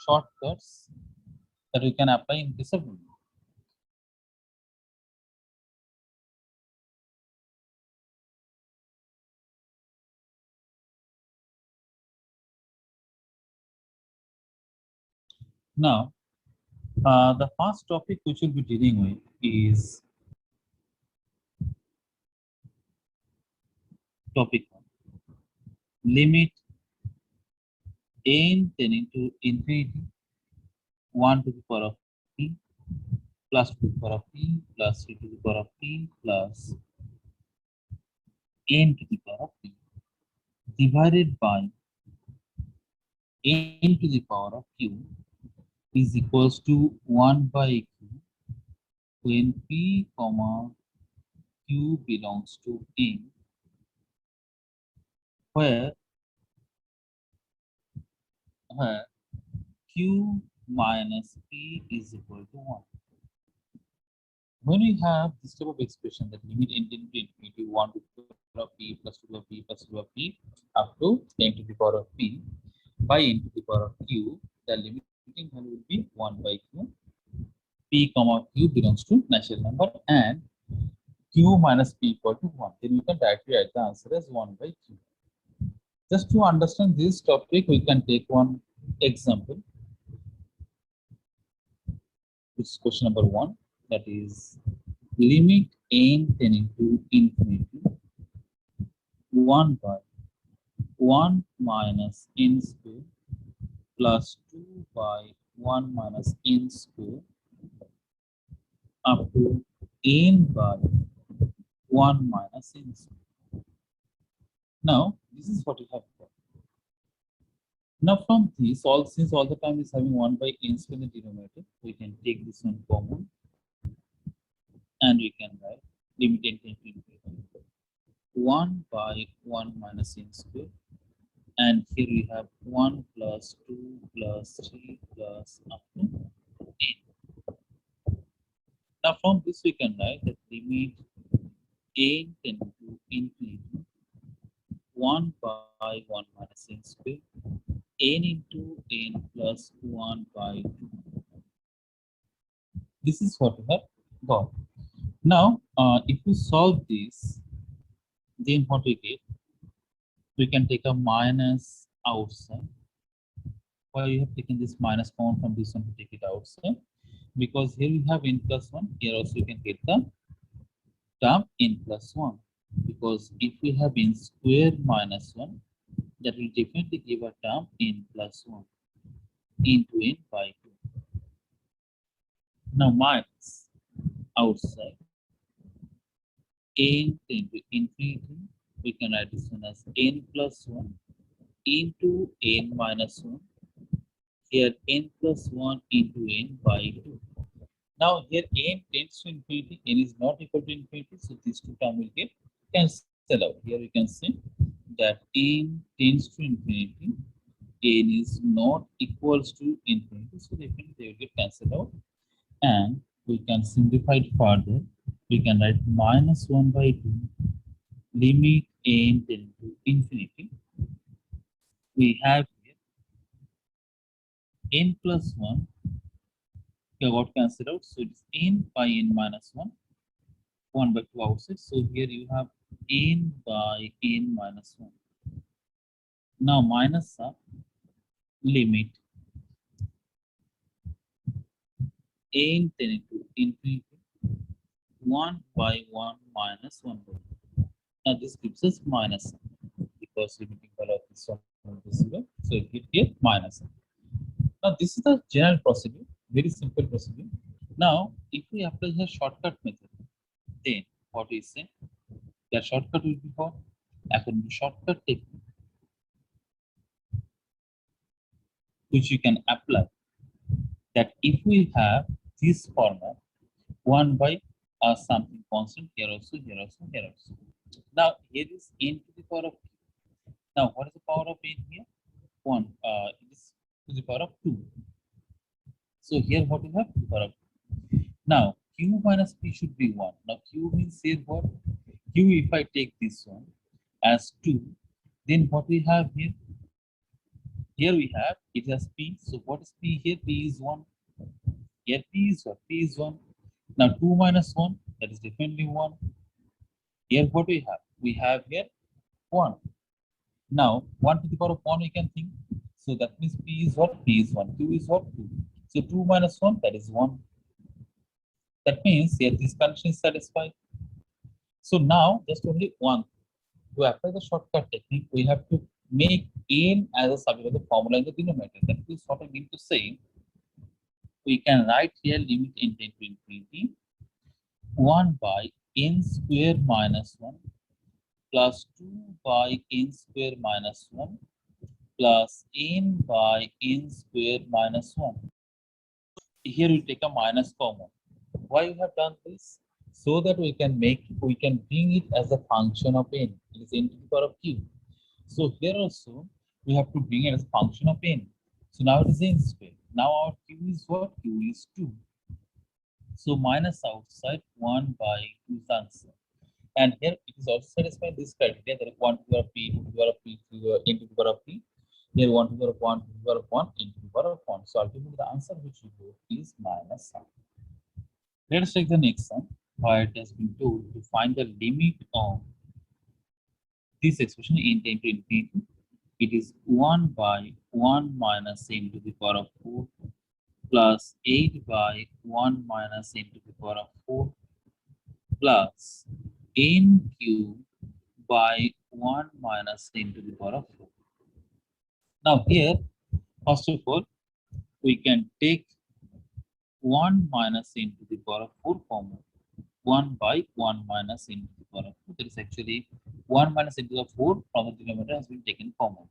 shortcuts that we can apply in case of limit. Now, the first topic which we'll be dealing with is topic 1, limit n tending to infinity 1 to the power of p plus 2 to the power of p plus 3 to the power of p plus n to the power of p divided by n to the power of q is equals to 1 by q when p comma q belongs to n, where q minus p is equal to 1. When we have this type of expression that limit n tending to infinity 1 to the power of p plus 2 to the power of p plus 2 to the power of p up to n to the power of p by n to the power of q, the limiting value will be 1 by q. P comma q belongs to natural number and q minus p equal to 1. Then we can directly write the answer as 1 by q. Just to understand this topic, we can take one example. Which is question number 1, that is limit n tending to infinity 1 by 1 minus n square plus 2 by 1 minus n square up to n by 1 minus n square. Now, this is what we have got. Now, from this, since all the time is having 1 by n square in the denominator, we can take this one common and we can write limit n tending to infinity 1 by 1 minus n square, and here we have 1 plus 2 plus 3 plus up to n. Now, from this we can write that limit n tending to infinity 1 by 1 minus n square n into n plus 1 by 2. This is what we have got. Now, if we solve this, then what we get, we can take a minus outside. Why we have taken this minus common from this one to take it outside? Because here we have n plus 1, here also you can get the term n plus 1. Because if we have n square minus 1, that will definitely give a term n plus 1 into n by 2. Now, minus outside n into infinity, we can write this one as n plus 1 into n minus 1. Here n plus 1 into n by 2. Now, here n tends to infinity, n is not equal to infinity, so these two terms will get cancelled out. Here we can see that n tends to infinity, n is not equals to infinity, so definitely they will get cancelled out. And we can simplify it further. We can write minus 1 by 2 limit n tending to infinity. We have here n plus 1 here got cancelled out, so it's n by n minus 1, 1 by 2 outside. So here you have n by n minus 1. Now, minus of limit n tending to infinity 1 by 1 minus 1 by 2. Now, this gives us minus because limiting value of this one is 0, so it gives here minus. Now, this is the general procedure, very simple procedure. Now, if we apply here shortcut method, then what we say, the shortcut will be what? According to shortcut technique, which you can apply, that if we have this format 1 by something constant, here also, here also, here also. Now, here is n to the power of q. Now, what is the power of n here? 1. It is to the power of 2. So here what we have? To the power of 2. Now, q minus p should be 1. Now, q means here what? Q, if I take this one as 2, then what we have here? Here we have it has P. So what is P here? P is 1. Here P is what? P is 1. Now 2 minus 1, that is definitely 1. Here what we have? We have here 1. Now 1 to the power of 1 we can think. So that means P is what? P is 1. 2 is what? 2. So 2 minus 1, that is 1. That means here this condition is satisfied. So now just only 1. To apply the shortcut technique, we have to make n as a subject of the formula in the denominator. That is what I mean to say. We can write here limit n tend to infinity 1 by n square minus 1 plus 2 by n square minus 1 plus n by n square minus 1. Here we take a minus common. Why we have done this? So that we can bring it as a function of n. It is n to the power of q. So here also we have to bring it as a function of n. So now it is n square. Now our q is what? Q is 2. So minus outside 1 by 2 is the answer. And here it is also satisfied this criteria that 1 to the power of p, 2 to the power of p, n to the power of p. Here 1 to the power of 1, 2 to the power of 1, n to the power of 1. So ultimately the answer which we got is minus 1. Let us take the next one, where it has been told to find the limit of this expression n tend to infinity. It is 1 by 1 minus n to the power of 4 plus 8 by 1 minus n to the power of 4 plus n cube by 1 minus n to the power of 4. Now here, first of all, we can take 1 minus n to the power of 4 common. 1 by 1 minus n to the power of 4. That is actually 1 minus n to the 4 from the denominator has been taken common.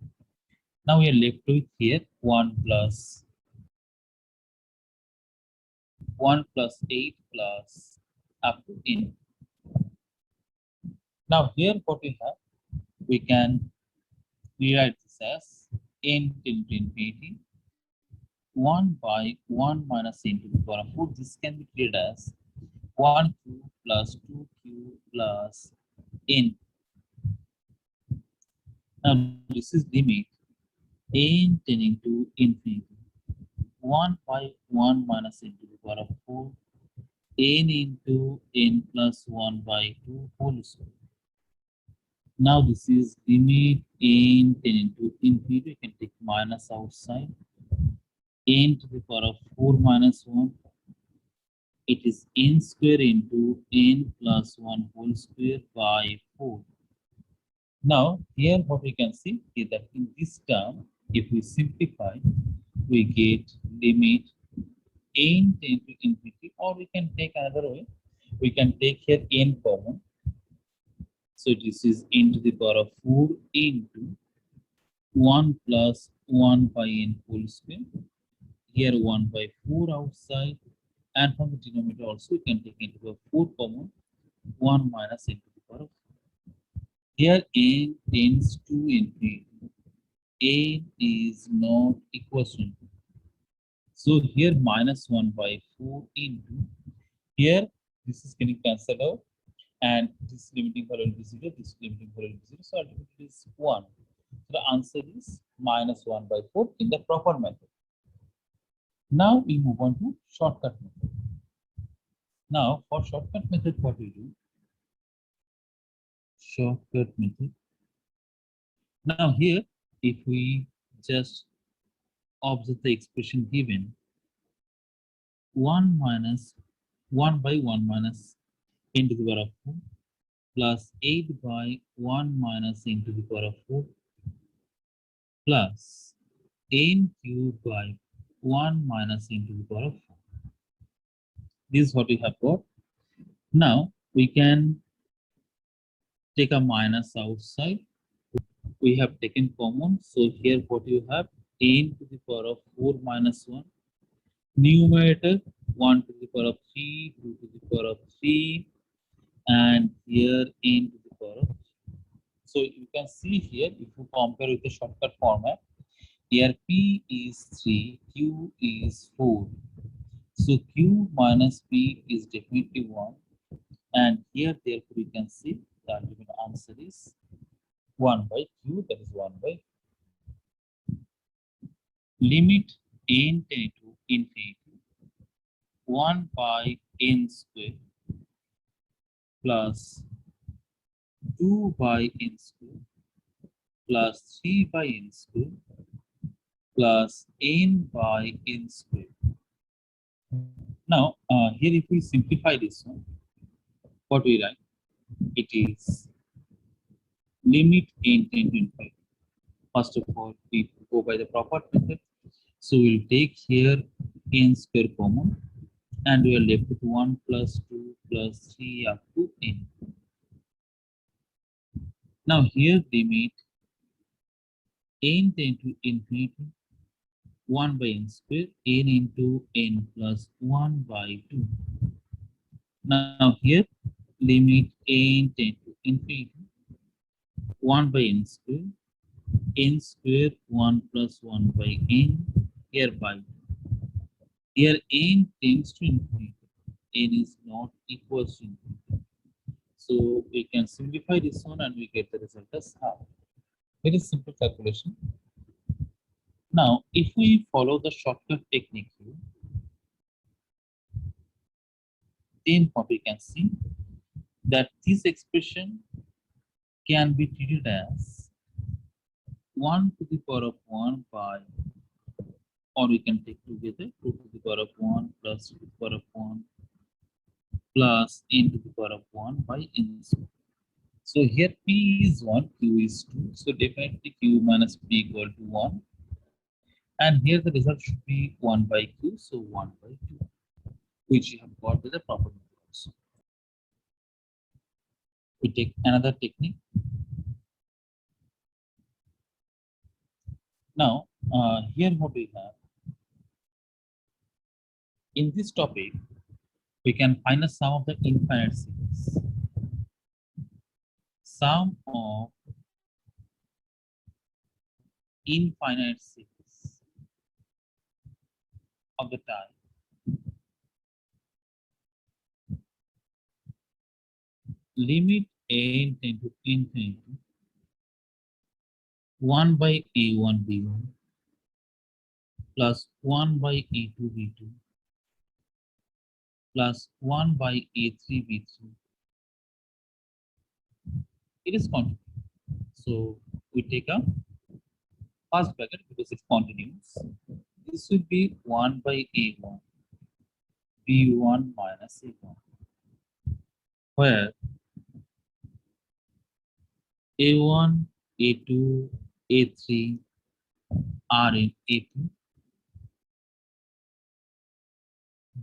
Now we are left with here 1 plus 8 plus up to n. Now here what we have, we can rewrite this as n tend to infinity 1 by 1 minus n to the power of 4. This can be treated as 1q plus 2q plus n. Now this is limit n tending to infinity 1 by 1 minus n to the power of 4 n into n plus 1 by 2 whole square. Now this is limit n tending to infinity. You can take minus outside n to the power of 4 minus 1. It is n square into n plus 1 whole square by 4. Now here what we can see is that in this term, if we simplify, we get limit n tend to infinity, or we can take another way. We can take here n common. So this is n to the power of 4 into 1 plus 1 by n whole square. Here 1 by 4 outside, and from the denominator also we can take n to the power 4 common, 1 minus n to the power of 4. Here n tends to infinity. N is not equal to infinity. So here minus 1 by 4 into, here this is getting cancelled out, and this limiting value will be 0, this limiting value will be 0. So ultimately it is 1. So the answer is minus 1 by 4 in the proper method. Now we move on to shortcut method. Now for shortcut method, what we do? Shortcut method. Now here, if we just observe the expression given, 1 minus 1 by 1 minus n to the power of 4 plus 8 by 1 minus n to the power of 4 plus n cubed by 1 minus n to the power of 4. This is what we have got. Now we can take a minus outside. We have taken common. So here what you have, n to the power of 4 minus 1. Numerator 1 to the power of 3, 2 to the power of 3, and here n to the power of 3. So you can see here, if you compare with the shortcut format, here p is 3, q is 4. So q minus p is definitely 1. And here, therefore, you can see the ultimate answer is 1 by q, that is 1 by. limit n tending to infinity 1 by n square plus 2 by n square plus 3 by n square plus n by n square. Now, here if we simplify this one, what we write? It is limit n tend to infinity. First of all, we go by the proper method. So we'll take here n square common, and we are left with 1 plus 2 plus 3 up to n. Now here limit n tend to infinity 1 by n square n into n plus 1 by 2. Now here limit n tend to infinity 1 by n square 1 plus 1 by n here by 2. Here n tends to infinity. N is not equal to infinity. So we can simplify this one and we get the result as half. Very simple calculation. Now, if we follow the shortcut technique here, then what we can see that this expression can be treated as 1 to the power of 1 by, or we can take together 2 to the power of 1 plus 2 to the power of 1 plus n to the power of 1 by n square. So here p is 1, q is 2. So definitely q minus p equal to 1. And here the result should be 1 by q, so 1 by 2, which you have got with the proper method also. We take another technique. Now, here what we have, in this topic, we can find the sum of the infinite series. Sum of infinite series of the type limit n tend to infinity 1 by a1 b1 plus 1 by a2 b2 plus 1 by a3 b3. It is continuous. So we take a first bracket because it's continuous. This will be 1 by a1 b1 minus a1, where a1, a2, a3 are in a2,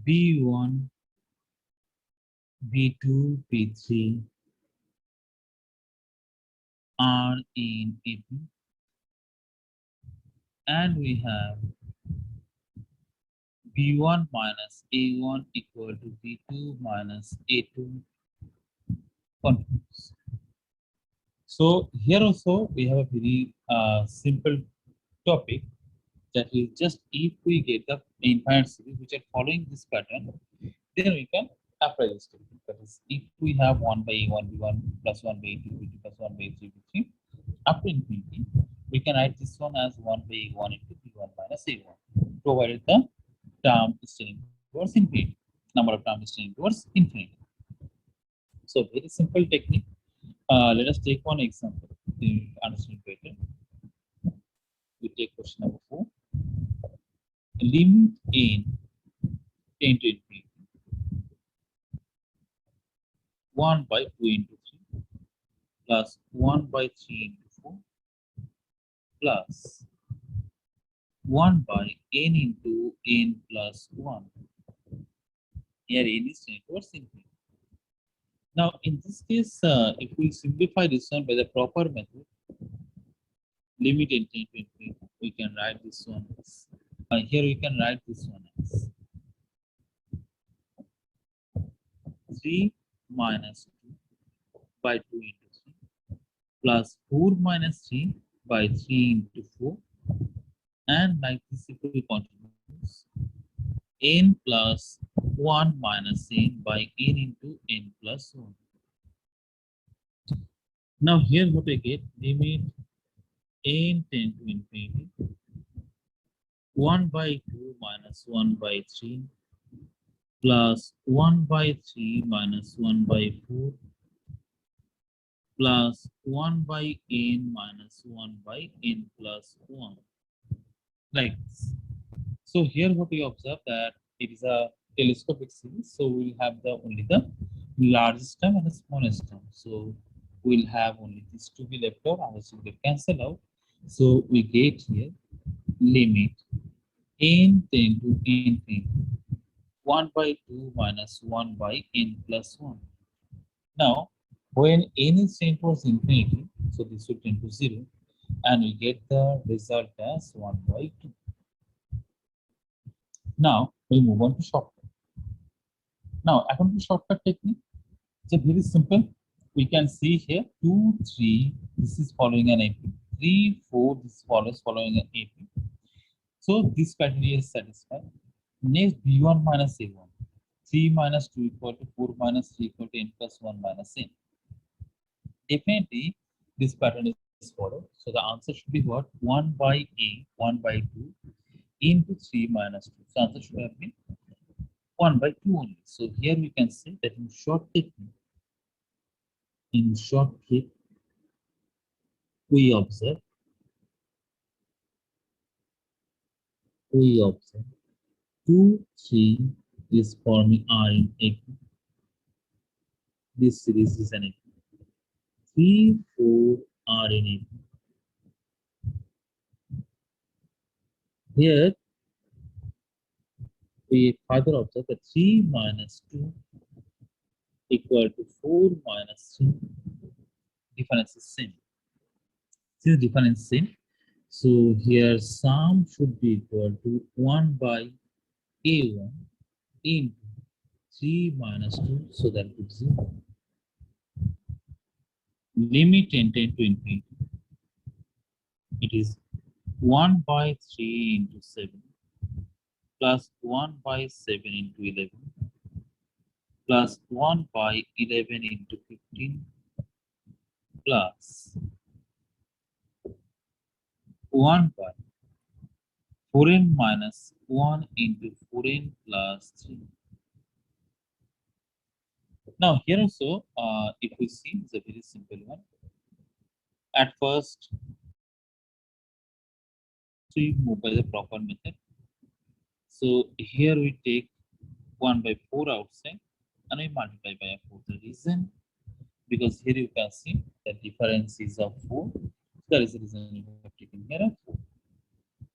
b1, b2, b3 are in a2, and we have b1 minus a1 equal to b2 minus a2 continuous. So here also we have a very simple topic, that is just if we get the infinite series which are following this pattern, then we can apply this technique. That is, if we have 1 by a1 b1 plus 1 by a2 b2 plus 1 by a3 b3 up to infinity, we can write this one as 1 by a1 into b1 minus a1, provided the term is tending towards infinity, number of terms is tending towards infinity. So very simple technique. Let us take one example to understand better. We take question number 4. Limit n tend to infinity 1 by 2 into 3 plus 1 by 3 into 4 plus 1 by n into n plus 1. Here n is tending towards infinity. Now in this case, if we simplify this one by the proper method, limit n tend to infinity, we can write this one as, here we can write this one as 3 minus 2 by 2 into 3 plus 4 minus 3 by 3 into 4, and like this if we continues, n plus 1 minus n by n into n plus 1. Now here what we get, limit n tend to infinity 1 by 2 minus 1 by 3 plus 1 by 3 minus 1 by 4 plus 1 by n minus 1 by n plus 1, like this. So here what we observe that it is a telescopic series, so we'll have the only the largest term and the smallest term. So we'll have only these to be left out, others will get cancelled out. So we get here limit n tend to infinity 1 by 2 minus 1 by n plus 1. Now, when n is tend towards infinity, so this will tend to 0, and we get the result as 1 by 2. Now, we move on to shortcut. Now, according to shortcut technique, it's very simple. We can see here 2, 3, this is following an AP. 3, 4, this follows following an AP. So this criteria is satisfied. Next, B1 minus A1. 3 minus 2 equal to 4 minus 3 equal to n plus 1 minus n. Definitely, this pattern is followed. So the answer should be what? 1 by A, 1 by 2 into 3 minus 2. So answer should have been 1 by 2 only. So here we can say that in short trick, we observe 2, 3 is forming R in AP. This series is an AP. 3, 4 are in AP. Here we further observe that 3 minus 2 equal to 4 minus 3. Difference is same. Since difference is same, so here sum should be equal to 1 by A1 into 3 minus 2, so that gives 0. Limit n tend to infinity. It is 1 by 3 into 7 plus 1 by 7 into 11 plus 1 by 11 into 15 plus 1 by 4n minus 1 into 4n plus 3. Now here also, if we see, it's a very simple one. At first, we move by the proper method. So here we take 1 by 4 outside and we multiply by 4. The reason, because here you can see the difference is of 4. That is the reason we have taken here of 4.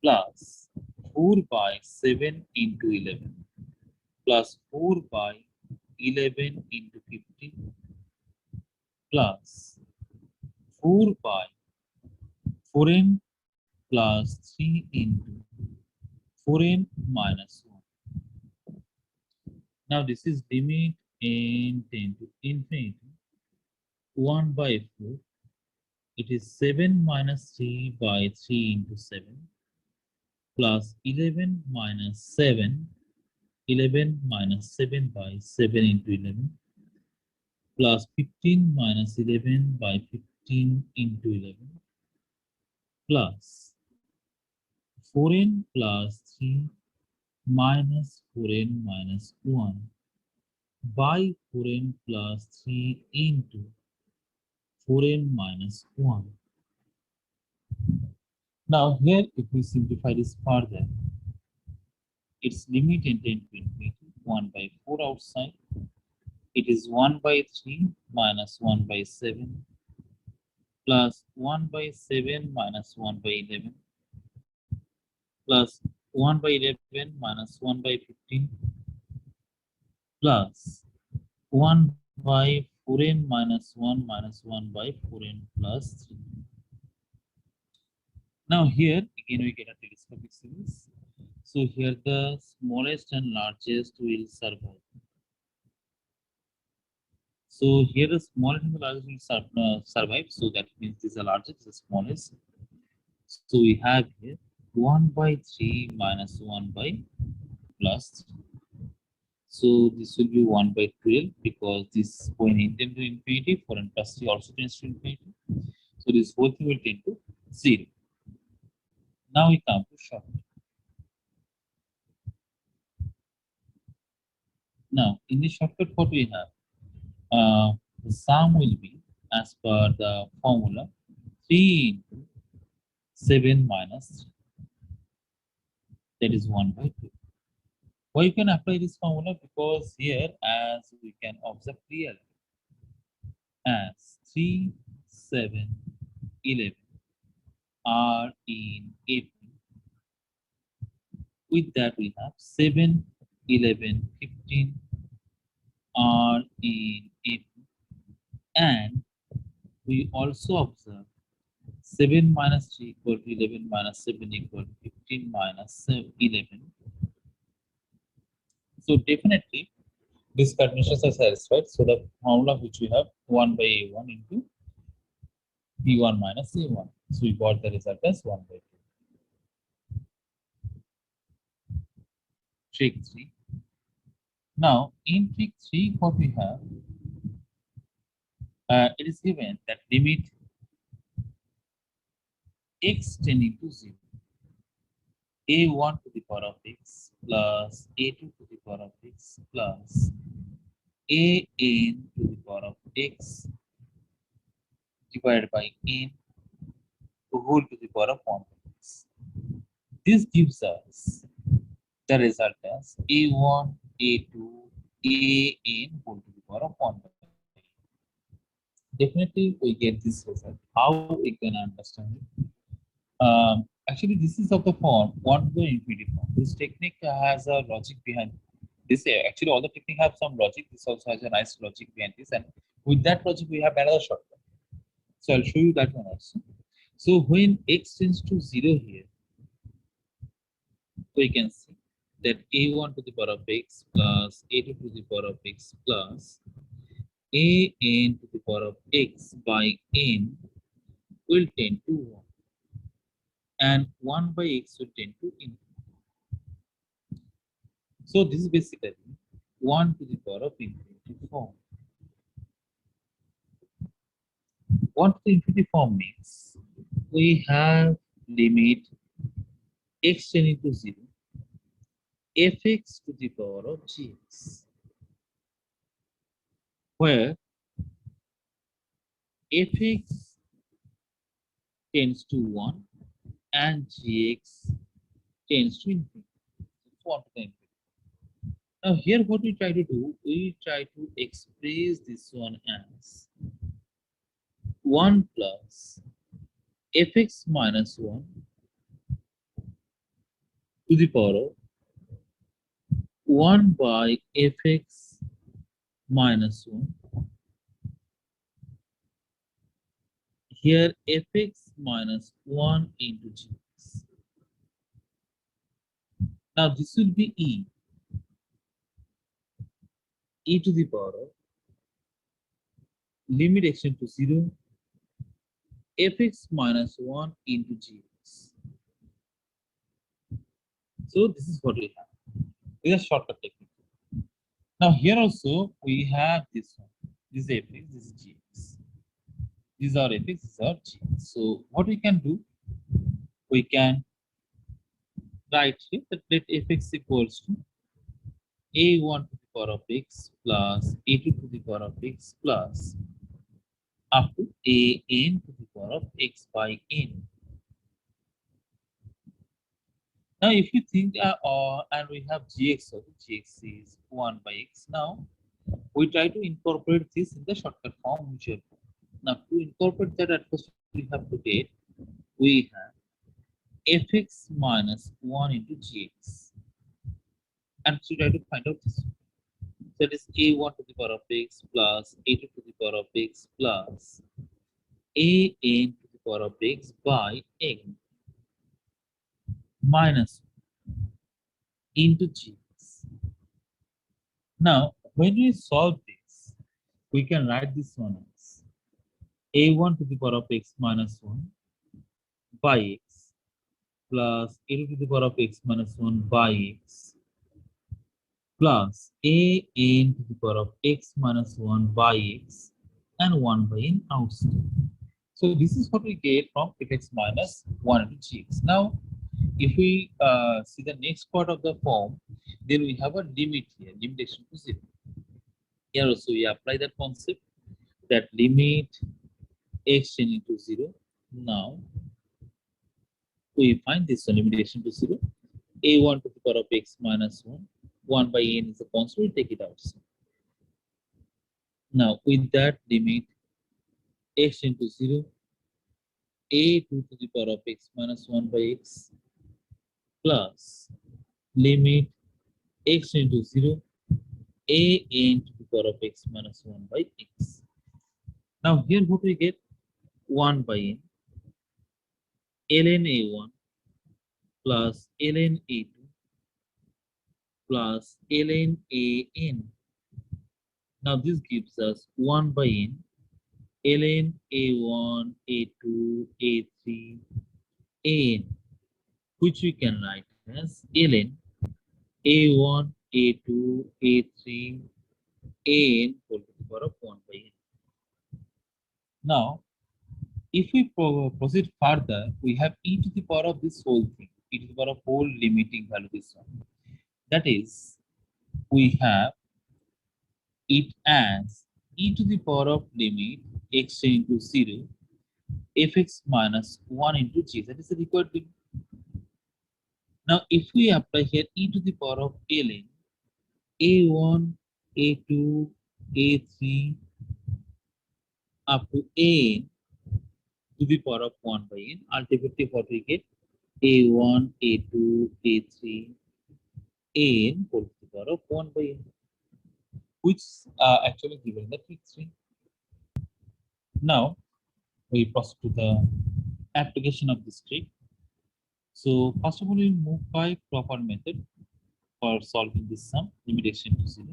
Plus 4 by 7 into 11 plus 4 by 11 into 15 plus 4 by 4n plus 3 into 4n minus 1. Now this is limit n tend to infinity 1 by 4. It is 7 minus 3 by 3 into 7 plus 11 minus 7. 11 minus 7 by 7 into 11 plus 15 minus 11 by 15 into 11 plus 4n plus 3 minus 4n minus 1 by 4n plus 3 into 4n minus 1. Now here, if we simplify this further, its limit n tend to infinity 1 by 4 outside. It is 1 by 3 minus 1 by 7 plus 1 by 7 minus 1 by 11 plus 1 by 11 minus 1 by 15 plus 1 by 4n minus 1 by 4n plus 3. Now here again we get a telescopic series. So here the smallest and largest will survive. So here the smallest and the largest will survive. So that means this is the largest, the smallest. So we have here 1 by 3 minus 1 by plus 3. So this will be 1 by 12 because this point n tend to infinity, 4 and plus 3 also tends to infinity. So this whole thing will tend to 0. Now we come to shortcut. Now, in the shortcut, what we have? The sum will be, as per the formula, 3 into 7 minus 3. That is 1 by 2. Why you can apply this formula? Because here, as we can observe clearly, as 3, 7, 11 are in AP. With that, we have 7, 11, 15 are in AP. And we also observe 7 minus 3 equal to 11 minus 7 equal to 15 minus 11. So definitely these conditions are satisfied. So the formula which we have 1 by A1 into B1 minus A1. So we got the result as 1 by 2. Trick 3. Now in trick 3 what we have, it is given that limit x tending to 0, a1 to the power of x plus a2 to the power of x plus an to the power of x divided by n whole to the power of 1 by x. This gives us the result as a1, a2, an whole to the power of 1 by x. Definitely we get this result. How we can understand it? Actually, this is of the form 1 to the infinity form. This technique has a logic behind this. Actually, all the technique have some logic. This also has a nice logic behind this, and with that logic, we have another shortcut. So I'll show you that one also. So when x tends to 0 here, we can see that a1 to the power of x plus a2 to the power of x plus an to the power of x by n will tend to 1. And 1 by x will tend to infinity. So this is basically 1 to the power of infinity form. 1 to the infinity form means we have limit x tending to 0, fx to the power of gx, where fx tends to 1 and gx tends to infinity. 1 to the infinity. Now here what we try to do, we try to express this one as 1 plus fx minus 1 to the power of 1 by fx minus 1. Here fx minus 1 into gx. Now this will be e to the power of limit x tends to 0, fx minus 1 into gx. So this is what we have. This is a shortcut technique. Now here also we have this one. This is fx, this is gx. These are fx, these are gx. So what we can do, we can write here that let fx equals to a1 to the power of x plus a2 to the power of x plus up to an to the power of x by n. Now, if you think, and we have gx, so gx is 1 by x. Now, we try to incorporate this in the shortcut form, which we have. Now, to incorporate that, at first we have to get, we have fx minus 1 into gx. And so, try to find out this. So, that is a1 to the power of x plus a2 to the power of x plus an to the power of x by n minus into gx. Now, when we solve this, we can write this one as a1 to the power of x minus 1 by x plus a2 to the power of x minus 1 by x plus an to the power of x minus 1 by x and 1 by n outside. So this is what we get from fx minus 1 into gx. Now, if we see the next part of the form, Then we have a limit here, limitation to 0. Here also we apply that concept that limit x tending to 0. Now we find this limitation to 0. A1 to the power of x minus 1. 1 by n is a constant, we take it outside. Now with that limit x into 0, a2 to the power of x minus 1 by x plus limit x into 0, a n to the power of x minus 1 by x. Now here what we get? 1 by n ln a1 plus ln a2 plus ln an. Now this gives us 1 by n ln a1, a2, a3, an, which we can write as ln a1, a2, a3, an whole to the power of 1 by n. Now, if we proceed further, we have e to the power of this whole thing, e to the power of whole limiting value, this one. That is, we have it as e to the power of limit x into 0, fx minus 1 into g. That is the required limit. Now, if we apply here e to the power of ln a1, a2, a3 up to an to the power of 1 by n, ultimately what we get? a1, a2, a3, an whole to the power of 1 by n, which are actually given in the trick string. Now, we proceed to the application of this trick. So, first of all, we move by proper method for solving this sum, limit x into 0.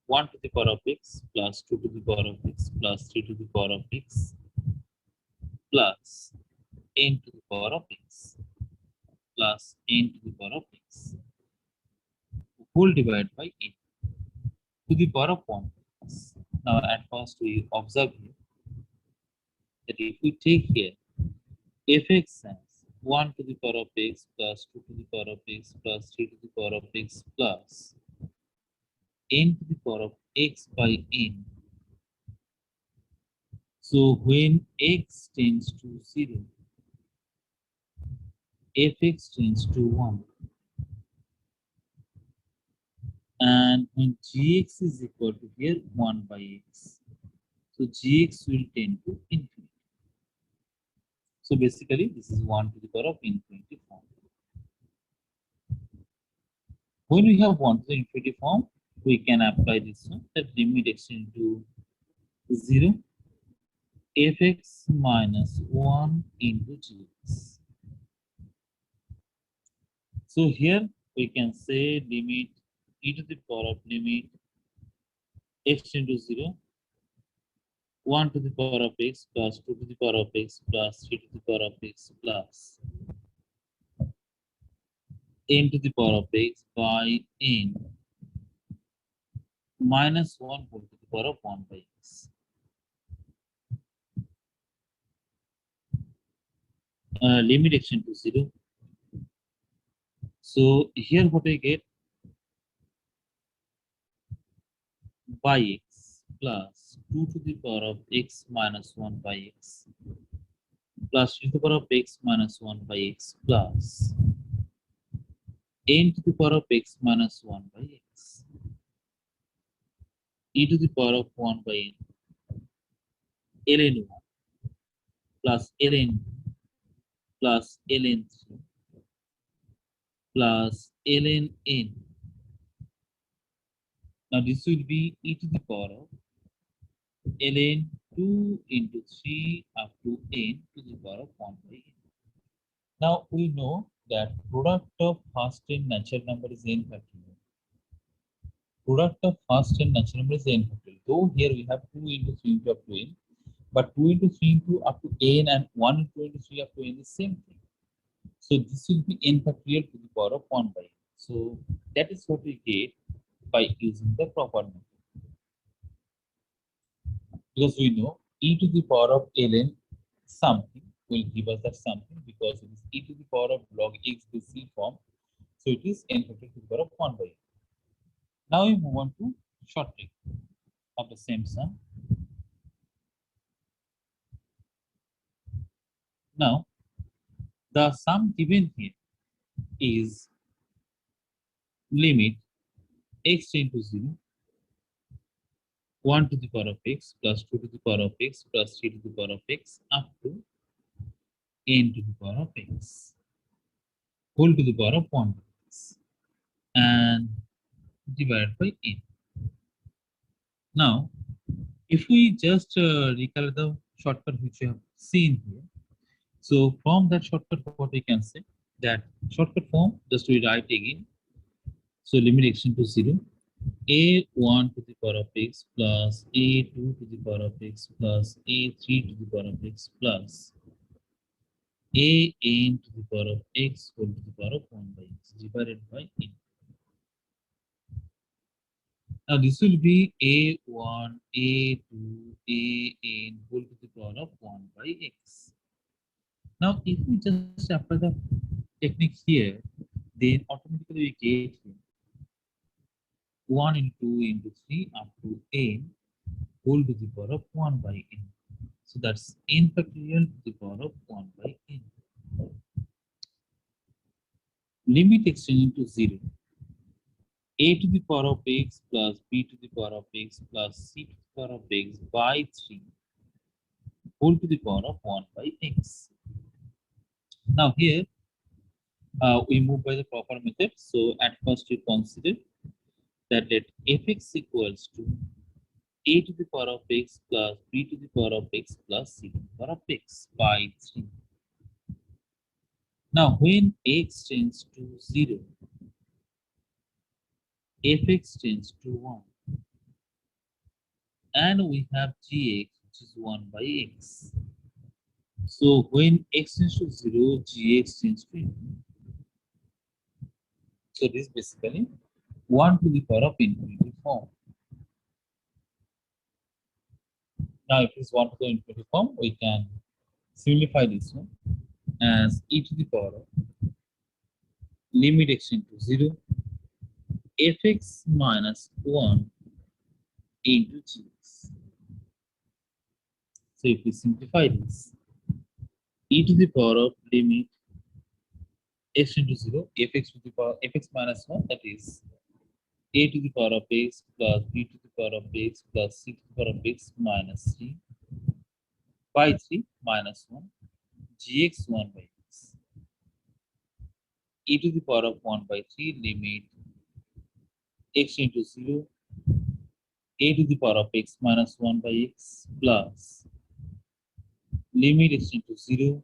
1 to the power of x plus 2 to the power of x plus 3 to the power of x plus n to the power of x plus n to the power of x whole divided by n to the power of 1. Now at first we observe here that if we take here fx as 1 to the power of x plus 2 to the power of x plus 3 to the power of x plus n to the power of x by n. So when x tends to 0, fx tends to 1. And when gx is equal to here 1 by x, so gx will tend to infinity. So basically this is 1 to the power of infinity form. When we have 1 to the infinity form, we can apply this one, that limit x into 0, fx minus 1 into gx. So here we can say limit e to the power of limit x into 0, 1 to the power of x plus 2 to the power of x plus 3 to the power of x plus n to the power of x by n minus 1 whole to the power of 1 by x. Limit x into 0. So here what I get? By x plus 2 to the power of x minus 1 by x plus 2 to the power of x minus 1 by x plus n to the power of x minus 1 by x e to the power of 1 by n ln 1 plus ln 2 plus ln 3 plus ln n. Now this will be e to the power of ln 2 into 3 up to n to the power of 1 by n. Now we know that product of first 10 natural number is n factorial. Product of first 10 natural number is n factorial. Though here we have 2 into 3 into up to n, but 2 into 3 into up to n and 1 into 3 up to n is same thing. So this will be n factorial to the power of 1 by n. So that is what we get by using the proper method. Because we know e to the power of ln something will give us that something, because it is e to the power of log x by c form. So it is n factorial to the power of 1 by n. Now we move on to short trick of the same sum. Now the sum given here is limit x tends to 0, 1 to the power of x plus 2 to the power of x plus 3 to the power of x up to n to the power of x whole to the power of 1 by x and divided by n. Now, if we just recall the shortcut which we have seen here, so from that shortcut, what we can say that shortcut form, just we write again. So limit x to 0, a1 to the power of x plus a2 to the power of x plus a3 to the power of x plus an to the power of x whole to the power of 1 by x divided by n. Now this will be a1, a2, an whole to the power of 1 by x. Now if we just apply the technique here, then automatically we get here 1 into 2 into 3 up to n whole to the power of 1 by n. So that's n factorial to the power of 1 by n. Limit extending to 0. A to the power of x plus b to the power of x plus c to the power of x by 3 whole to the power of 1 by x. Now here we move by the proper method. So at first we consider that let fx equals to a to the power of x plus b to the power of x plus c to the power of x by 3. Now when x tends to 0, fx tends to 1 and we have gx which is 1 by x. So when x tends to 0, gx tends to 1. So this is basically 1 to the power of infinity form. Now if it is 1 to the infinity form, we can simplify this one as e to the power of limit x into 0 fx minus 1 into gx. So if we simplify this, e to the power of limit x into 0 fx to the power fx minus 1, that is a to the power of x plus b to the power of x plus c to the power of x minus 3 by 3 minus 1 gx 1 by x e to the power of 1 by 3 limit x into 0 a to the power of x minus 1 by x plus limit x into 0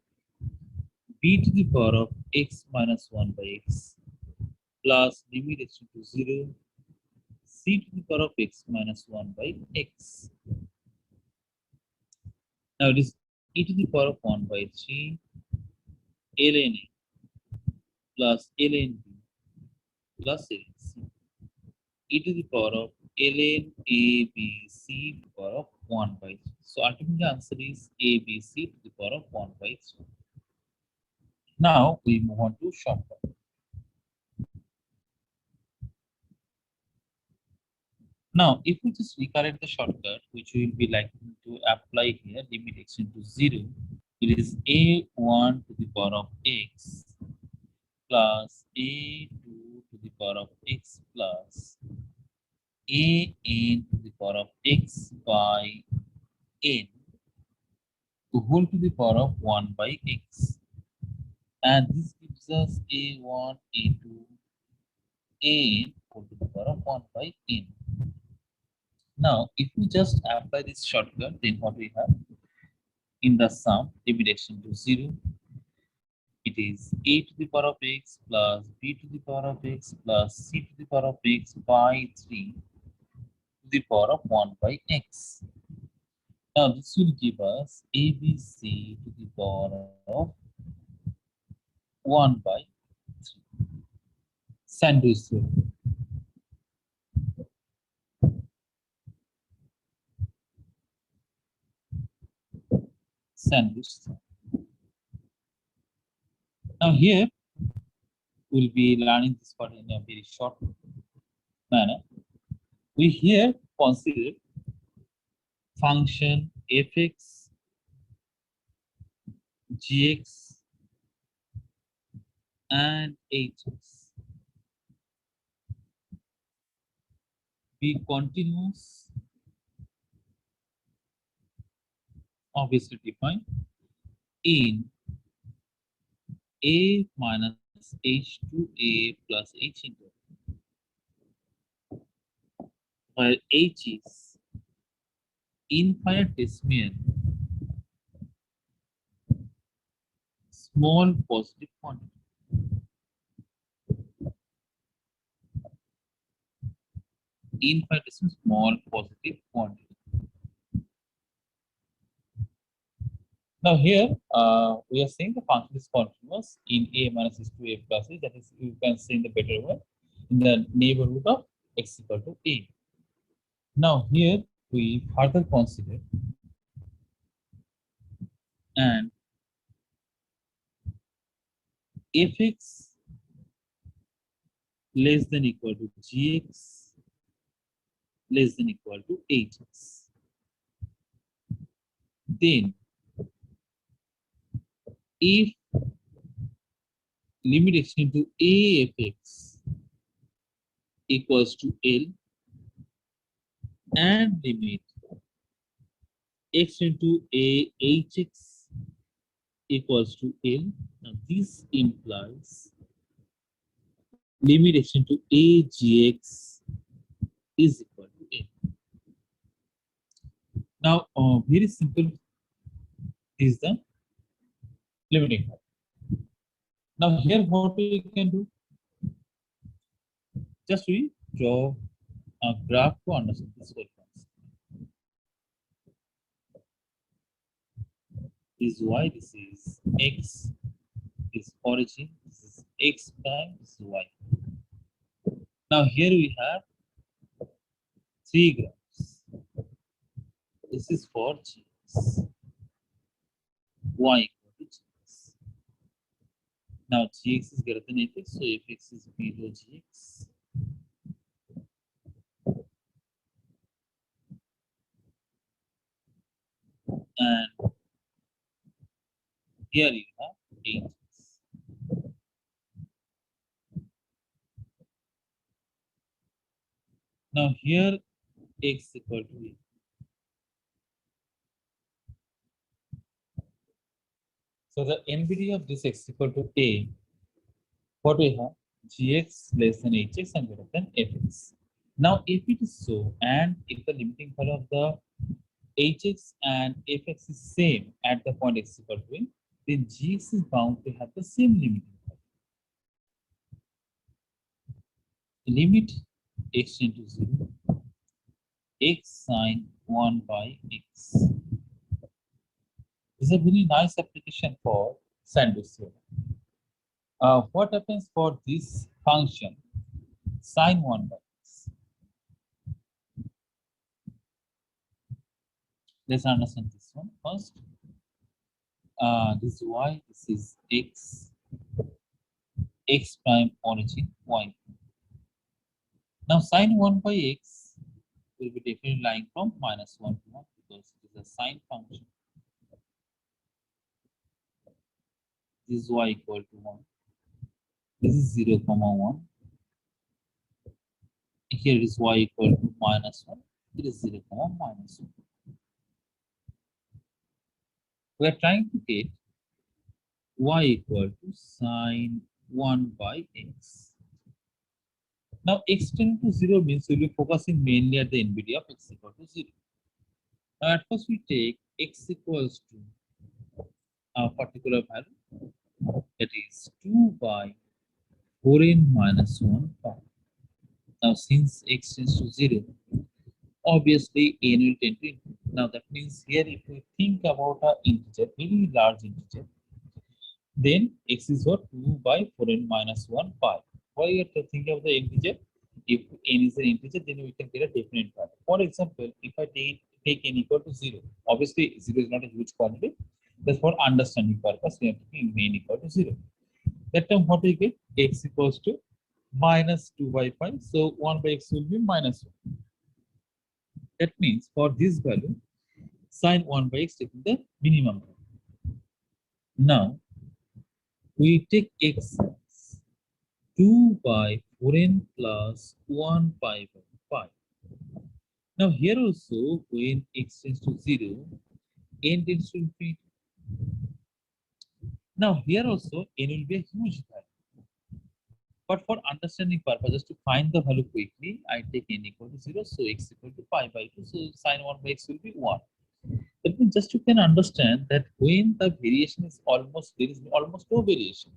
b to the power of x minus 1 by x plus limit x into 0 c to the power of x minus 1 by x. Now it is e to the power of 1 by 3 ln a plus ln b plus ln c e to the power of ln a b c to the power of 1 by 3. So ultimately answer is a b c to the power of 1 by 3. Now we move on to shortcut. Now, if we just recollect the shortcut, which we will be likely to apply here, limit x into 0, it is a1 to the power of x plus a2 to the power of x plus an to the power of x by n whole to the power of 1 by x. And this gives us a1, a2, an whole to the power of 1 by n. Now, if we just apply this shortcut, then what we have in the sum, limit x into 0, it is a to the power of x plus b to the power of x plus c to the power of x by 3 to the power of 1 by x. Now, this will give us abc to the power of 1 by 3. Sandwich theorem. Sandwich theorem. Now here We'll be learning this part in a very short manner. We here consider function fx, gx, and hx be continuous, obviously defined in a minus h to a plus h into, where h is infinitesimal small positive quantity. Infinitesimal small positive quantity. Now here we are saying the function is continuous in a minus h to a plus a. That is, you can say in the better way, in the neighborhood of x equal to a. Now here we further consider and fx less than equal to gx less than equal to hx. Then if limit extending to a fx equals to L and limit x into a hx equals to L. Now this implies limit x into a gx is equal to L. Now very simple is the limiting value. Now here what we can do, just we draw a graph to understand this whole concept. This is y, this is x, this is origin, this is x prime, this is y. Now here we have three graphs. This is for gx, y equal to gx. Now gx is greater than fx, so fx is below gx. And here you have hx. Now here x equal to a. So the NBD of this x equal to a, what we have? Gx less than hx and greater than fx. Now if it is so, and if the limiting value of the hx and fx is same at the point x equal to a, then gx is bound to have the same limiting value. Limit x into 0, x sine 1 by x. This is a very nice application for sandwich theorem. What happens for this function sine 1 by x? Let's understand this one first. This is y, this is x prime origin y. Now sine 1 by x will be definitely lying from minus 1 to 1 because it is a sine function. This is y equal to 1. This is 0, 1. Here is y equal to minus 1. It is 0, minus 1. We are trying to get y equal to sine 1 by x. Now x tending to 0 means we will be focusing mainly at the NBD of x equal to 0. Now at first we take x equals to a particular value, that is 2 by 4n minus 1 pi. Now since x tends to 0, obviously n will tend to infinity. Now that means here if we think about an integer, very large integer, then x is what? 2 by 4n minus 1 pi. Why you have to think of the integer? If n is an integer, then we can get a definite value. For example, if I take n equal to 0, obviously 0 is not a huge quantity. That's for understanding purpose, we have to take n equal to 0. That time what we get? X equals to minus 2 by 5. So 1 by x will be minus 1. That means for this value, sine 1 by x taking the minimum value. Now we take x as 2 by 4n plus 1 pi by 5. Now here also when x tends to 0, n tends to infinity. Now here also n will be a huge value. But for understanding purposes, to find the value quickly, I take n equal to 0, so x equal to pi by 2, so sine 1 by x will be 1. That means just you can understand that when the variation is almost, there is almost no variation.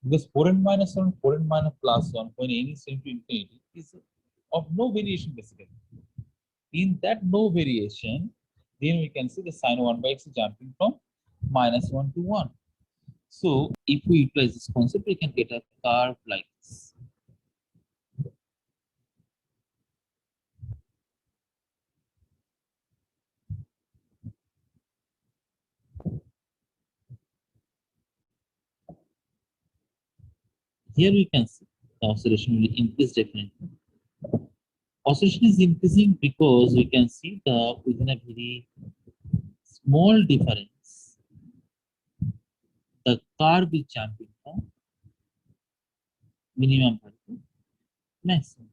Because 4n minus 1, 4n minus plus 1, when n is into infinity, is of no variation basically. In that no variation, then we can see the sine 1 by x is jumping from minus 1 to 1. So if we utilize this concept, we can get a curve like this. Here we can see the oscillation will increase definitely. Oscillation is increasing because we can see the within a very small difference, the curve is jumping from minimum value to maximum.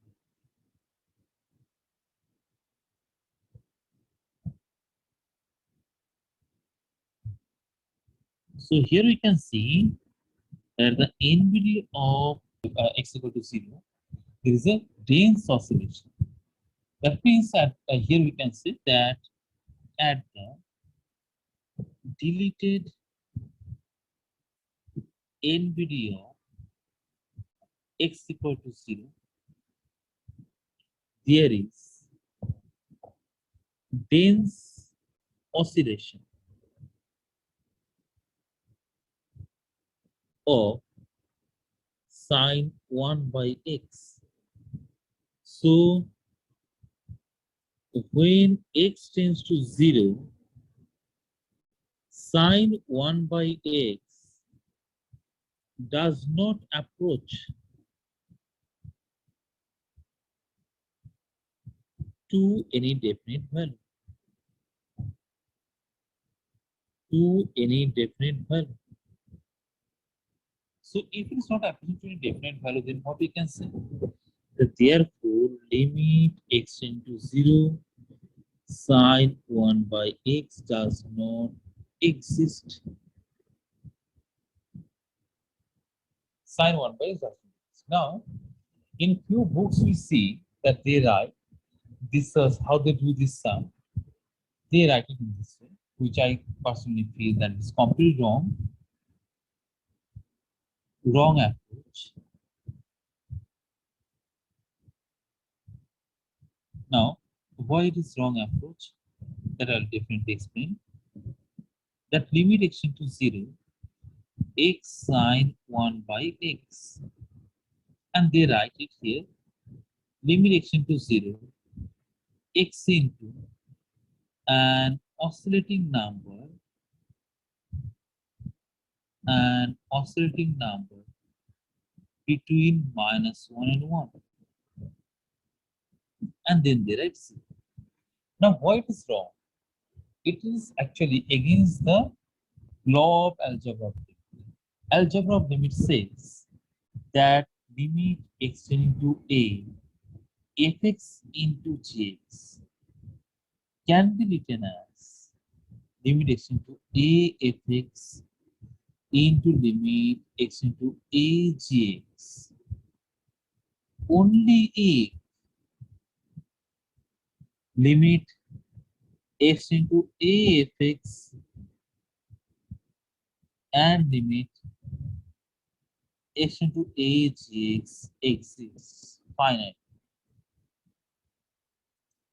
So here we can see that the n value of x equal to 0, there is a dense oscillation. That means that here we can see that at the deleted n value of x equal to 0, there is dense oscillation of sine 1 by x. So when x tends to 0, sine 1 by x does not approach to any definite value. To any definite value. So if it is not approaching to any definite value, then what we can say? That therefore limit x into 0, sine 1 by x does not exist. Sine 1 by x does not exist. Now, in few books we see that they write this as how they do this sum. They write it in this way, which I personally feel that is completely wrong. Wrong approach. Now, why it is wrong approach? That I'll definitely explain. That limit x into 0, x sine 1 by x. And they write it here, limit x into 0, x into an oscillating number between minus 1 and 1. And then they write 0. Now, why it is wrong? It is actually against the law of algebra of limit. Algebra of limit says that limit x tending to a fx into gx can be written as limit x into a fx into limit x into a gx only if limit x into a fx and limit x into a gx exists finite.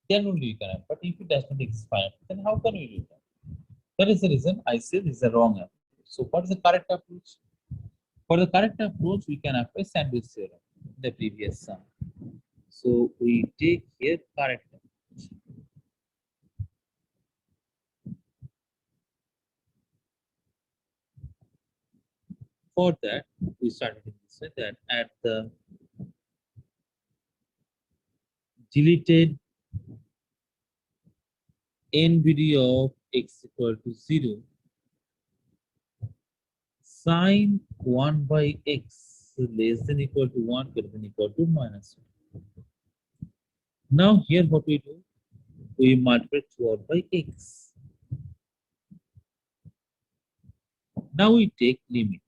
Then only we can have. But if it does not exist finite, then how can we do that? That is the reason I say this is a wrong approach. So what is the correct approach? For the correct approach, we can apply Sandwich theorem, the previous sum. So we take here correct approach. For that, we started in this way that at the deleted NBD of x equal to 0, sine 1 by x less than equal to 1 greater than equal to -1. Now here what we do, we multiply 2 by x. Now we take limit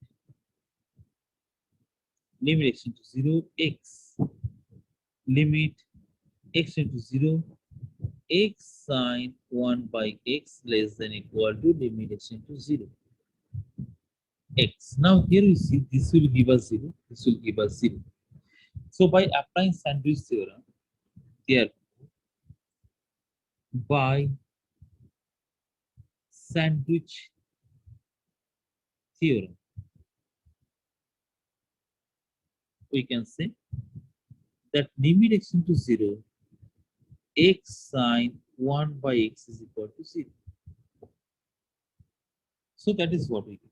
x into 0 x, limit x into 0 x sine 1 by x less than equal to limit x into 0 x. Now here you see this will give us 0, this will give us 0. So by applying sandwich theorem, here by sandwich theorem, we can say that limit x into 0 x sine 1 by x is equal to 0. So that is what we do.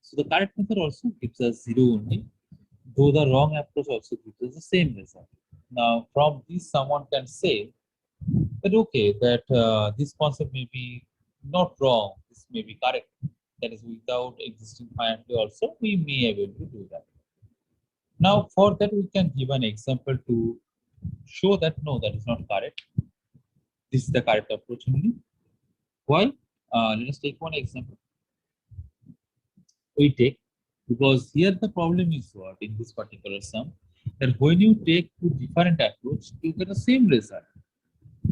So the correct method also gives us 0 only, though the wrong approach also gives us the same result. Now from this someone can say that okay, that this concept may be not wrong, this may be correct. That is without existing finitely also we may able to do that. Now for that we can give an example to show that no, that is not correct. This is the correct approach only. Why? Let us take one example. We take, because here the problem is what in this particular sum, that when you take two different approach, you get the same result.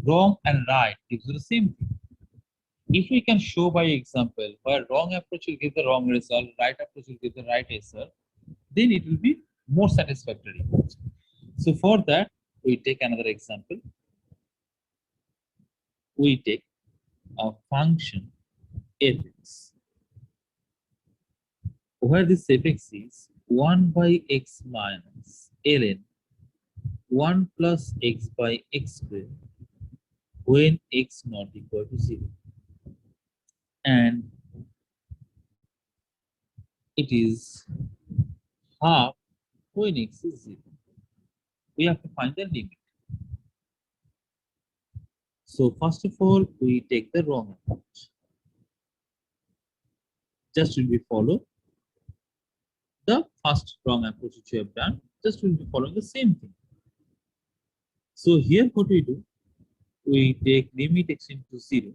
Wrong and right gives you the same thing. If we can show by example where wrong approach will give the wrong result, right approach will give the right result, then it will be more satisfactory. So for that, we take another example. We take a function fx, where this fx is 1 by x minus ln 1 plus x by x squared when x not equal to 0. And it is half when x is 0. We have to find the limit. So first of all, we take the wrong approach. Just will be follow the first wrong approach which we have done. Just will be following the same thing. So here what we do, we take limit x into 0,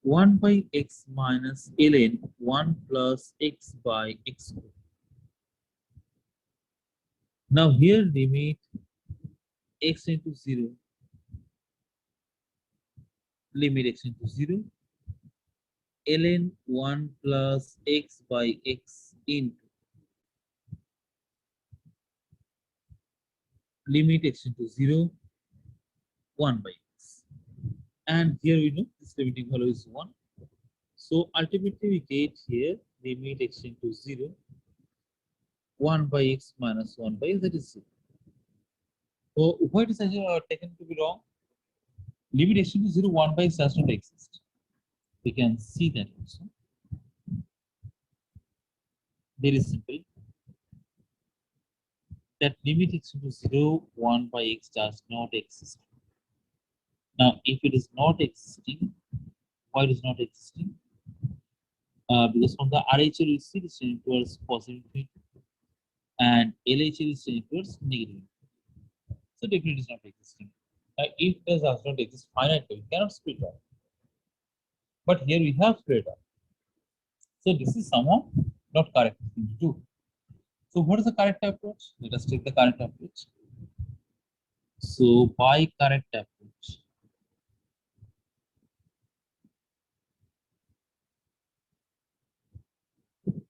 1 by x minus ln 1 plus x by x squared. Now here limit x into 0, limit x into 0, ln 1 plus x by x into limit x into 0, 1 by x. And here we know this limiting value is 1. So ultimately we get here limit x into 0, 1 by x minus 1 by x, that is 0. So what is taken to be wrong? Limit x into 0, 1 by x does not exist. We can see that also. Very simple. That limit x into 0, 1 by x does not exist. Now, if it is not existing, why it is not existing? Because from the RHL we see this towards positive infinity and LHL is towards negative. So definitely it is not existing. If it does not exist finitely, we cannot split off. But here we have split off. So this is somehow not correct thing to do. So what is the correct approach? Let us take the correct approach. So by correct approach,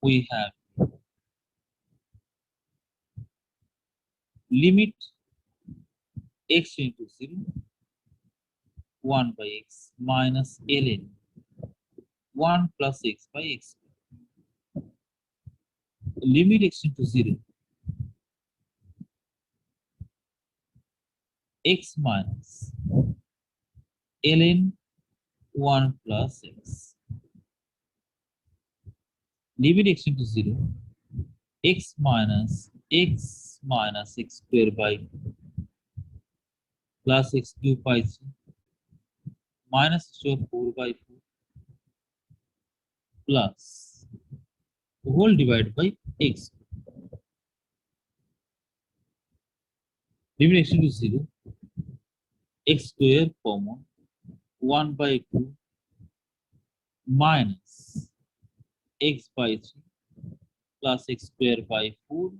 we have limit x into 0, 1 by x minus ln 1 plus x by x. Limit x into 0, x minus ln 1 plus x. limit x into 0, x minus x square by plus x cube by 3 minus x over 4 by 4 plus whole divided by x. Limit x into 0, x square common 1 by 2 minus x by 3 plus x square by 4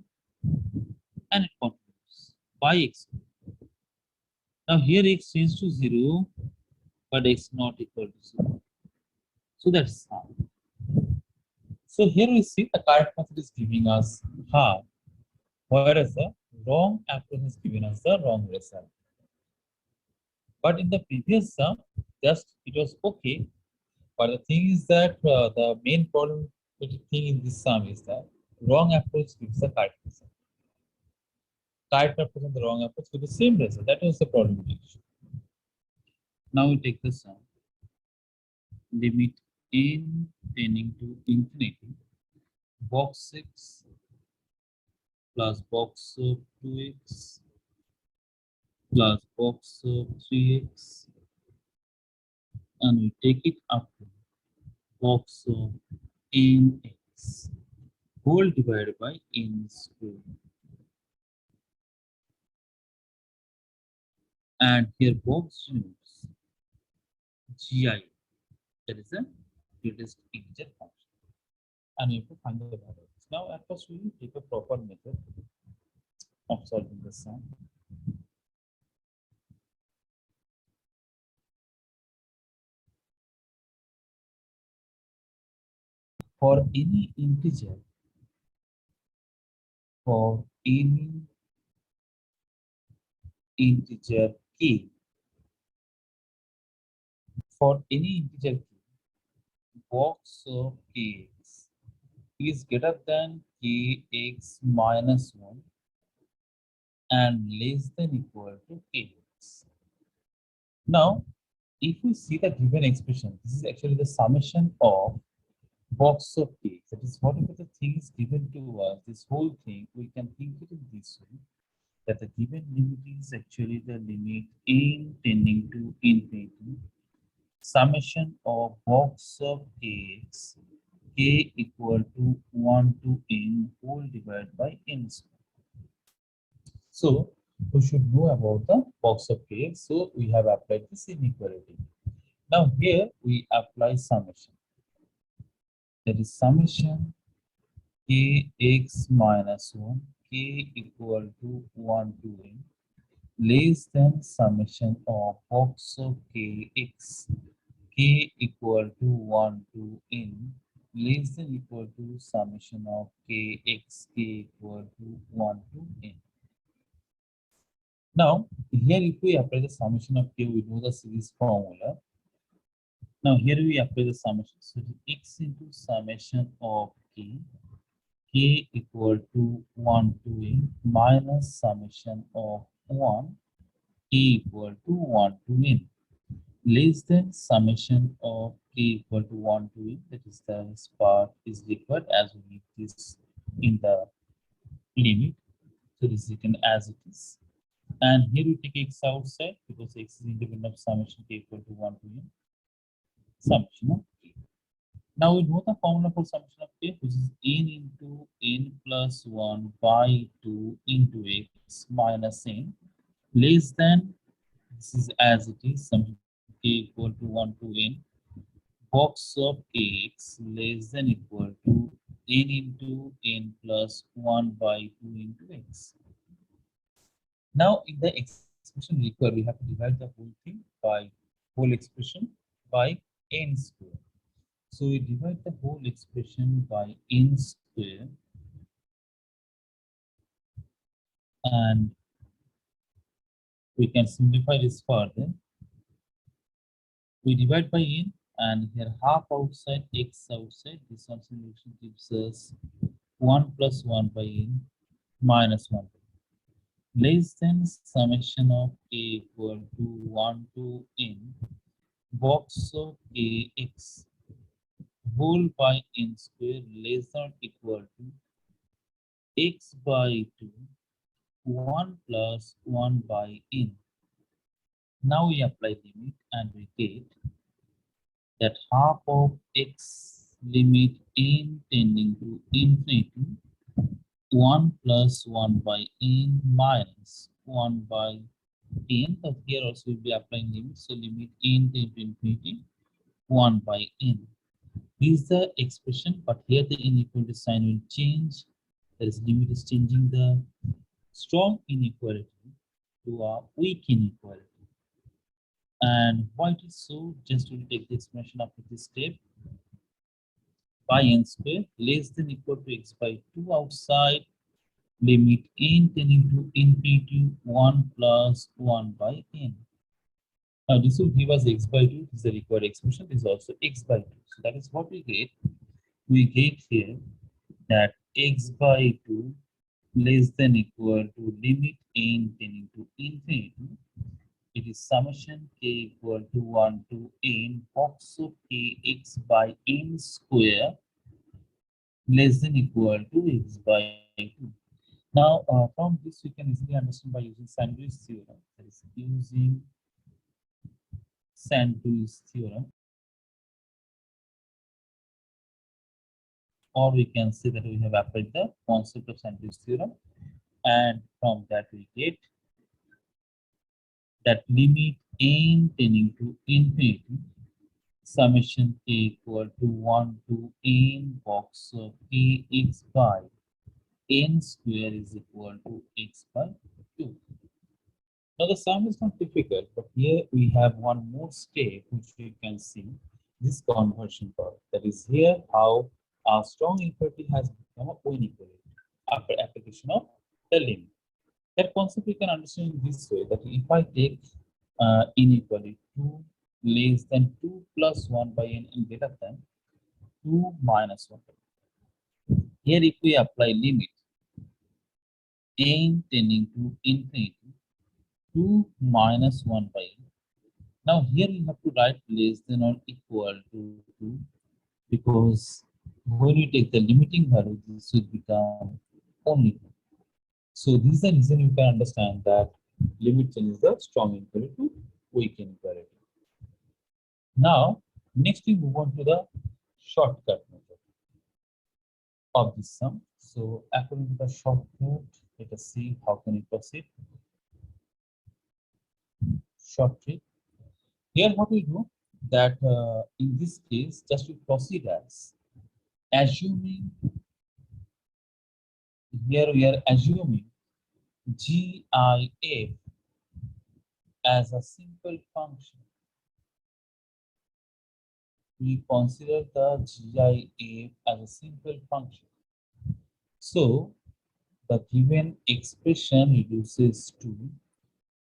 and it continues by x. Now here x changes to 0 but x not equal to 0. So that's how. So here we see the correct method is giving us half, whereas the wrong approach is giving us the wrong result. But in the previous sum, just it was okay. But the thing is that the main problem thing in this sum is that wrong approach gives the correct result. Correct approach and the wrong approach give the same result. That was the problem. Now we take the sum. Limit n tending to infinity. Box 6 plus box of 2x plus box of 3x, and we take it up to box of nx whole divided by n square. And here box denotes gi, that is a greatest integer function, and we have to find the values. Now at first we will take a proper method of solving the sum. For any integer, for any integer k, for any integer k, box of kx is greater than kx minus 1 and less than equal to kx. Now, if we see the given expression, this is actually the summation of box of kx. That is, whatever the thing is given to us, this whole thing, we can think it in this way, that the given limit is actually the limit n tending to infinity, summation of box of kx, k equal to 1 to n whole divided by n square. So we should know about the box of kx. So we have applied this inequality. Now here we apply summation. That is summation kx minus 1, k equal to 1 to n, less than summation of box of kx, k equal to 1 to n, less than equal to summation of kx, k equal to 1 to n. Now, here if we apply the summation of k, we know the series formula. Now, here we apply the summation. So, x into summation of k, k equal to 1 to n minus summation of 1, k equal to 1 to n, less than summation of k equal to 1 to n. That is, this part is required as we need this in the limit. So, this is written as it is. And here we take x outside because x is independent of summation k equal to 1 to n, summation of k. Now we know the formula for summation of k, which is n into n plus 1 by 2 into x minus n, less than, this is as it is, summation k equal to 1 to n, box of kx less than equal to n into n plus 1 by 2 into x. Now in the expression required, we have to divide the whole thing by whole expression by n square. So we divide the whole expression by n square, and we can simplify this further. We divide by n, and here half outside, x outside, this one solution gives us 1 plus 1 by n minus 1, less than summation of k equal to 1 to n, box of kx, whole by n square less than or equal to x by 2, 1 plus 1 by n. Now we apply limit and we get that half of x limit n tending to infinity 1 plus 1 by n minus 1 by n. But here also we'll be applying limit. So limit n tending to infinity 1 by n. This is the expression, but here the inequality sign will change. That is, limit is changing the strong inequality to a weak inequality. And why it is so? Just to take the explanation after this step. By n square less than equal to x by 2 outside, limit n tending to infinity 1 plus 1 by n. Now this will give us x by 2. This is the required expression. This is also x by 2. So that is what we get. We get here that x by 2 less than equal to limit n tending to infinity. It is summation k equal to 1 to n box of kx by n square less than equal to x by 2. Now, from this we can easily understand by using Sandwich theorem. That is, using Sandwich theorem, or we can say that we have applied the concept of Sandwich theorem, and from that we get that limit n tending to infinity summation k equal to 1 to n box of kx by n square is equal to x by 2. Now the sum is not difficult, but here we have one more step which we can see this conversion part. That is here how our strong inequality has become a co-inequality after application of the limit. That concept we can understand in this way, that if I take inequality 2 less than 2 plus 1 by n and greater than 2 minus 1 by n. Here if we apply limit n tending to infinity 2 minus 1 by n. Now here we have to write less than or equal to 2, because when we take the limiting value, this will become only 2. So this is the reason you can understand that limit changes the strong inequality to weak inequality. Now, next we move on to the shortcut method of this sum. So according to the shortcut, let us see how can we proceed. Short trick. Here what we do, that in this case, just we proceed as assuming, here we are assuming GIF as a simple function. We consider the GIF as a simple function. So the given expression reduces to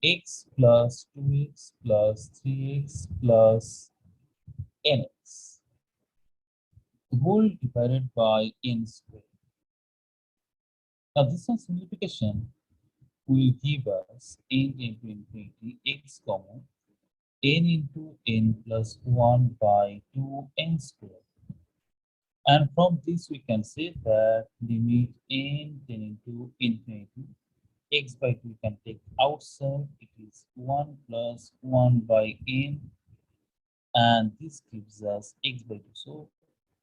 x plus 2x plus 3x plus nx whole divided by n square. Now this one simplification will give us n into infinity x comma n into n plus 1 by 2n square. And from this we can say that limit n tending to infinity x by 2 we can take outside. It is 1 plus 1 by n, and this gives us x by 2. So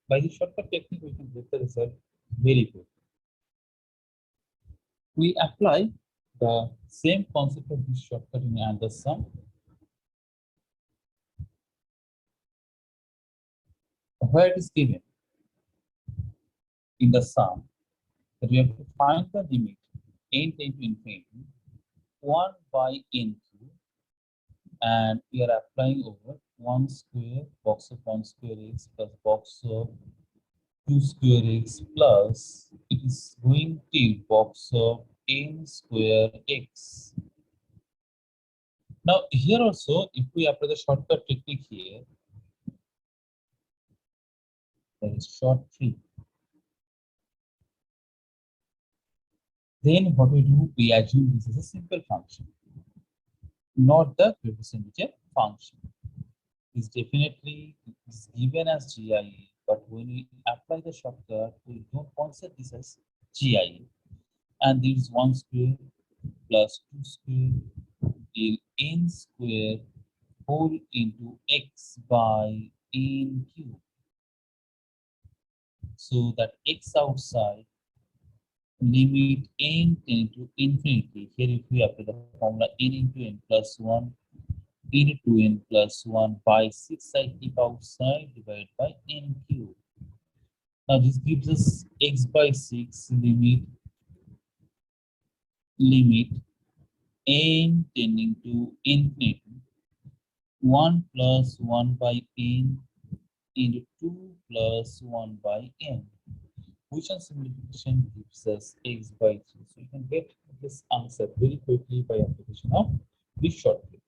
by the shortcut technique we can get the result very good. We apply the same concept of this shortcut in another sum. Where it is given in the sum that we have to find the limit n tending to infinity 1 by n cube, and we are applying over 1 square box of 1 square x plus box of 2 square x plus it is going to box of n square x. Now here also, if we apply the shortcut technique here, that is short trick, then what we do, we assume this is a simple function, not the representative function. Is definitely is given as GIA, but when we apply the shortcut, we don't consider this as GI. And this is 1 square plus 2 square till n square whole into x by n cube. So that x outside limit n tend to infinity. Here if we apply the formula n into n plus 1 into n plus 1 by 6 I keep outside divided by n cube. Now this gives us x by 6 limit n tending to infinity 1 plus 1 by n into 2 plus 1 by n, which on simplification gives us x by 3. So you can get this answer very quickly by application of this shortcut.